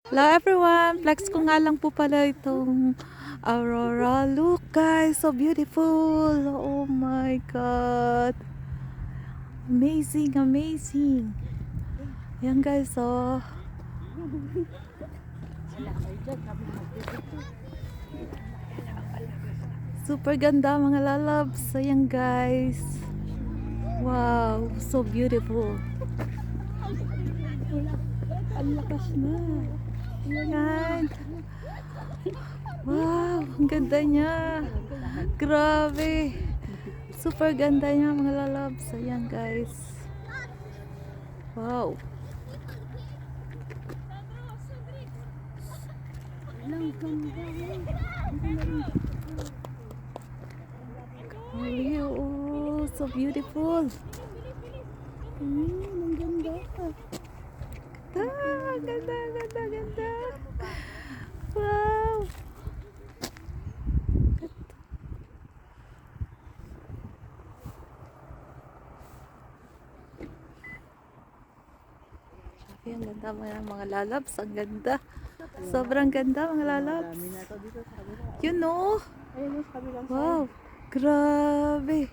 Hello everyone! Flex ko nga lang po pala itong Aurora. Look guys, so beautiful! Oh my God! Amazing, amazing! Yan guys, oh. Super ganda mga lalabs. Ayan guys. Wow, so beautiful. Ang lakas na. Ayan. Wow, ang ganda niya. Grabe. Super ganda niya mga lalabs. Ayan guys. Wow. Oh, so beautiful. Ang ganda. Ganda, ganda, ganda. Wow. Ang ganda mga lalabs. Ang ganda. Sobrang ganda mga lalabs. You know? Wow. Grabe.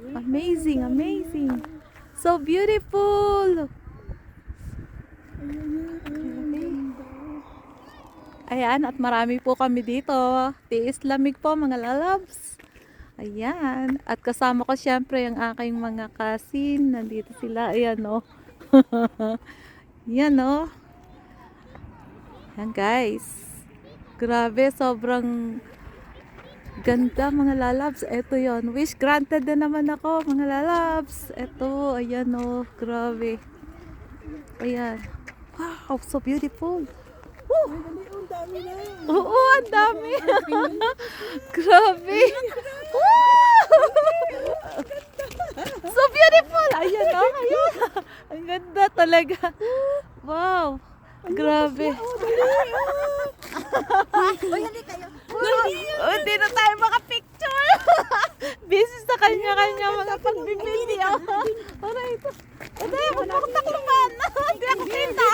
Amazing, amazing. So beautiful. Ayan, at marami po kami dito. Tiis lamig po mga lalabs. Ayan. At kasama ko syempre yung aking mga cousin. Nandito sila. Ayan o. Yan o. Ayan guys. Grabe, sobrang ganda mga lalabs. Ito yon. Wish granted na naman ako mga lalabs. Ito, ayan o. Grabe. Ayan. Wow, so beautiful. Woo! Oo, ang dami. Grabe. Wow! So beautiful. Ayan o. Ayan. Ang ganda talaga. Wow. Grabe. Hindi na tayo makapicture. Busy sa kanya-kanya mga pagbibili. Para ito. Ito, magpakutak naman. Hindi ako kita.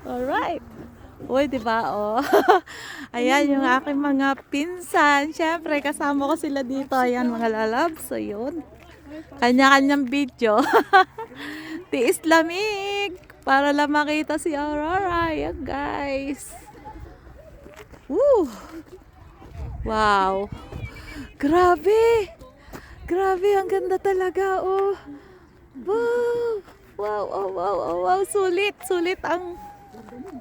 Alright. Uy, diba, oh. Ayan, yung aking mga pinsan. Siyempre, kasama ko sila dito. Ayan, mga lalabs. So, yun. Kanya-kanyang video. Tiis lamig. Para lang makita si Aurora. Ayan, guys. Woo! Wow. Grabe. Grabe, ang ganda talaga, oh. Wow. Wow, oh, wow, oh, wow. Sulit. Sulit ang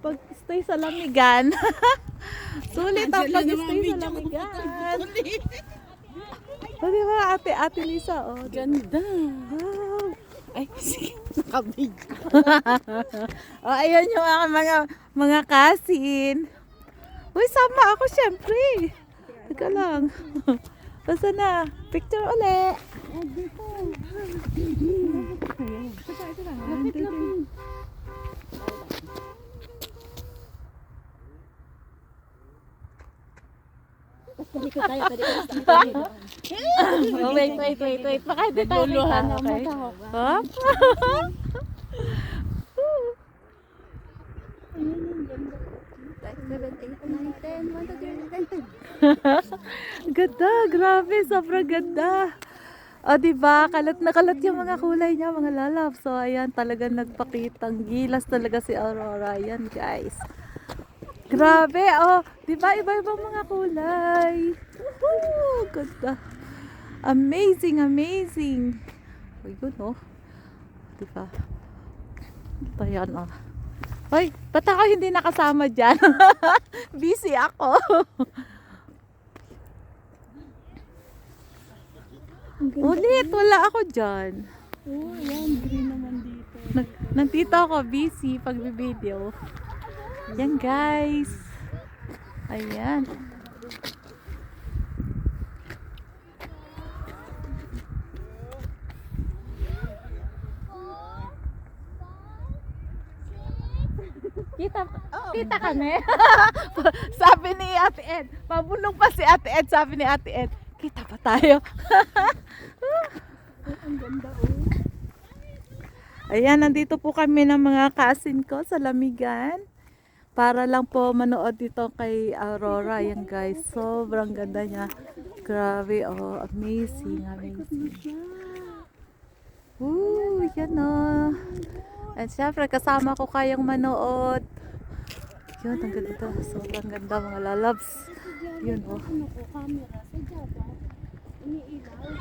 pag-stay sa lamigan. Sulit ang pag-stay sa lamigan. O, diba, ate Lisa, oh. Ganda. Wow. Ay, nakabig. Oh, ayun yung mga cousin. Uy, sama ako syempre. Teka lang. Basta na. Picture uli. Oh, wait. Baka hindi tayo kita. Okay. Hop. Ganda, grabe, sobrang ganda. O, diba, kalat na kalat yung mga kulay niya, mga lalab. So, ayan, talagang nagpakitang gilas talaga si Aurora. Ayan, guys. Grabe, oh, diba, iba-ibang mga kulay. Woohoo, ganda. Amazing, amazing. O, yun, oh. Diba? Ayan, oh. Hoy, ba't ako hindi nakasama dyan? Busy ako. Ulit, wala ako dyan. Oh, ayan, green naman dito. Nandito ako, busy pag-video. Yan guys. Ayan. Kita kami. Sabi ni Ate Ed, pabulong pa si Ate Ed, sabi ni Ate Ed, kita pa tayo. Ayan, nandito po kami ng mga cousin ko sa Lamigan. Para lang po manood dito kay Aurora. Ayan guys, sobrang ganda niya. Grabe, oh, amazing, amazing. Woo, yan oh. At syempre, kasama ko kayong manood. Yun, ang ganda. Sobrang ganda mga lalabs. Yun oh. Ano ko, camera sa Java. Iniilaw.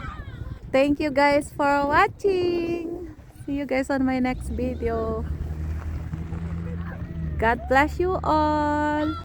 Thank you guys for watching. See you guys on my next video. God bless you all.